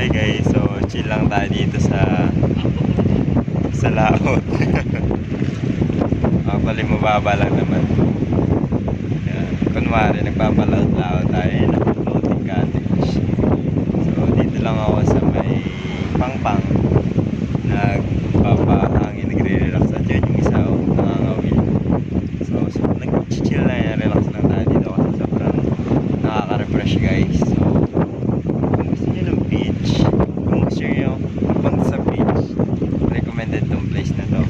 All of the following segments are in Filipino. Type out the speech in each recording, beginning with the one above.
Hi guys, so chill lang tayo dito sa laot. Actually mababa lang naman. Yan. Kunwari nagpapalaot-laot tayo ng floating cottage. So dito lang ako sa may pangpang. Nagpapahangin, nagre-relax at yun yung isa o nangangawil. So nag-chill na yan, relax lang tayo dito kasi sobrang nakaka-refresh guys. So kung gusto nyo ng beach, kung gusto nyo papunta sa beach, recommended tong place na to.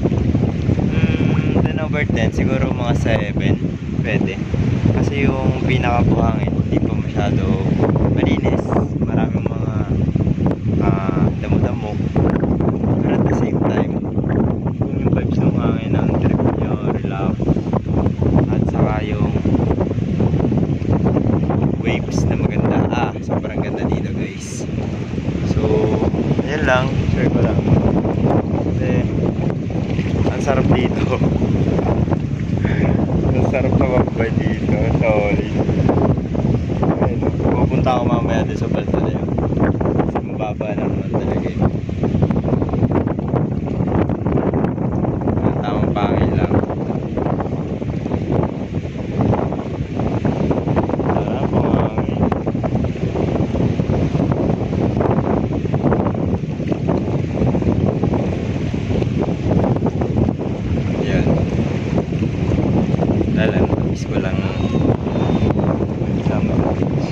10/10 siguro mga 7 pwede kasi yung pinakabuhangin hindi pa masyado malinis, maraming mga damo-damo, pero at the same time kung yung vibes ng hangin ng trip nyo, relax, at saka yung waves na maganda, sobrang ganda dito guys. So yan lang, share ko lang kasi ang sarap dito. Ang sarap na magbay dito. Sorry. Ayun, pupunta ako mamaya din sa balsa na yun. Kasi mababa naman talaga yun. Tamang pangil lang. Sarap ang hangin. Yan. Dalan, miss ko lang sama sa beach.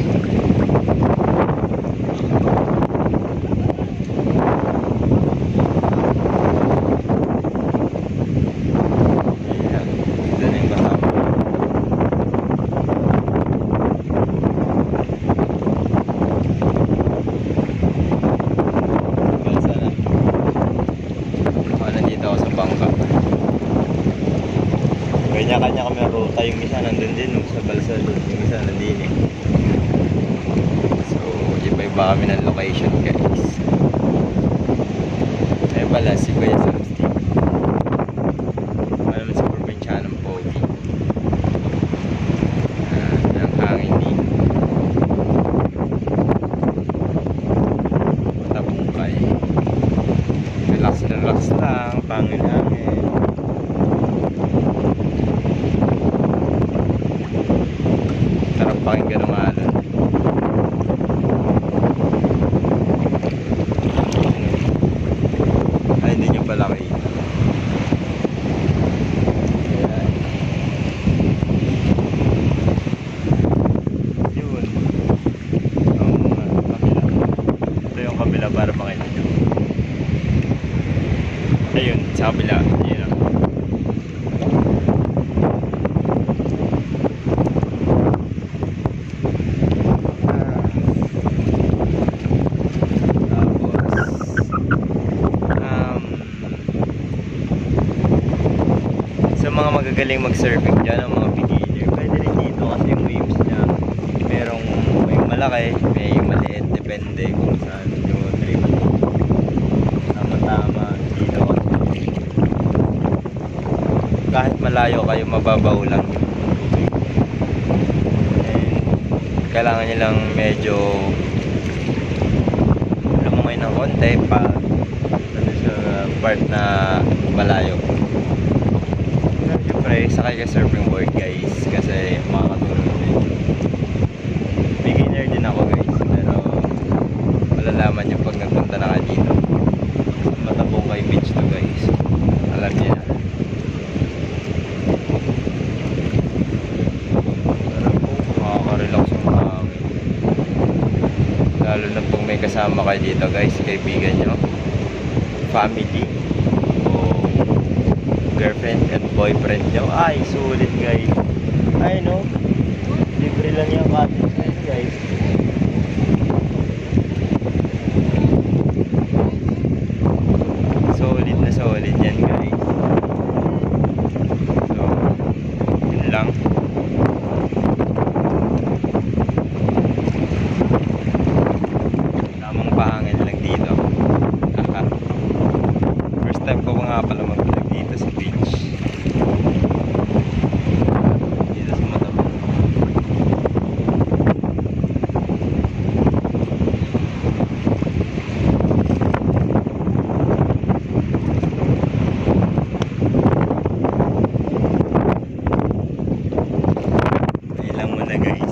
Ayan, ito na yung bahama. Balsa na. Nandito ako sa bangka. Kanya-kanya kami ang ruta. Yung isa nandun din sa balsa, yung isa nandun eh. So iba-iba kami ng location guys. Ayun pala si Kuya Sam Steve. Naman sa probinsya ng Pogi. Ang hangin dito. Matapungkay. Relax na relax lang, pangil hangin. Sarap pakinggan ng alon. Ay, hindi nyo pala kayo. Ayan. Yun. Ang kabila. Ito yung kabila para makita nyo. Ayun, sa kabila. Yun lang. Sa mga magagaling mag-surfing dyan, ang mga beginner, pwede rin dito kasi yung waves niya may malaki, may maliit, depende kung saan yung trip. Tama-tama dito kasi kahit malayo kayo, mababaw lang yung tubig. And kailangan nyo lang medyo lumungoy ng konti pa sa part na malayo. Siyempre, sakay ka surfing board guys kasi makakatulong din. Beginner din ako guys, pero malalaman nyo pag nagpunta na kayo dito. Matapungkay beach to guys, alam niyo na. Pero makaka-relax yung hangin, lalo na pag may kasama kayo dito guys, kaibigan nyo, family, girlfriend at boyfriend nyo. Ay, sulit guys. Ay no, libre lang yung cottage na ito guys. Solid na solid yan guys. So yun lang. Tamang pahangin lang dito. First time ko nga pala mag-vlog dito sa beach. Dito sa Matapang. na guys.